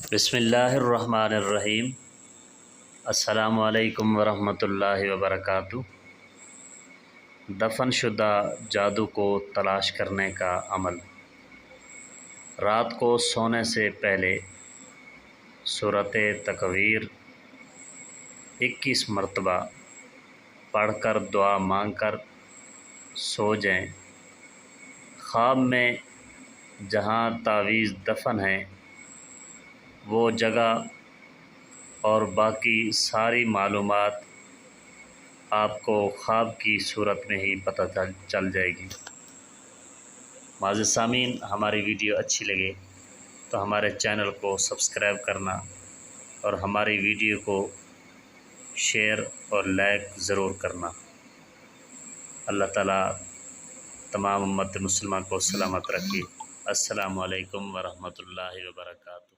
بسم اللہ الرحمن الرحیم۔ السلام علیکم ورحمۃ اللہ وبرکاتہ۔ دفن شدہ جادو کو تلاش کرنے کا عمل۔ رات کو سونے سے پہلے سورۃ تکویر 21 مرتبہ پڑھ کر دعا مانگ کر سو جائیں۔ خواب میں جہاں تعویذ دفن ہے وہ جگہ اور باقی ساری معلومات آپ کو خواب کی صورت میں ہی پتہ چل جائے گی۔ معزز سامعین، ہماری ویڈیو اچھی لگے تو ہمارے چینل کو سبسکرائب کرنا اور ہماری ویڈیو کو شیئر اور لائک ضرور کرنا۔ اللہ تعالیٰ تمام امت مسلمہ کو سلامت رکھے۔ السلام علیکم ورحمۃ اللہ وبرکاتہ۔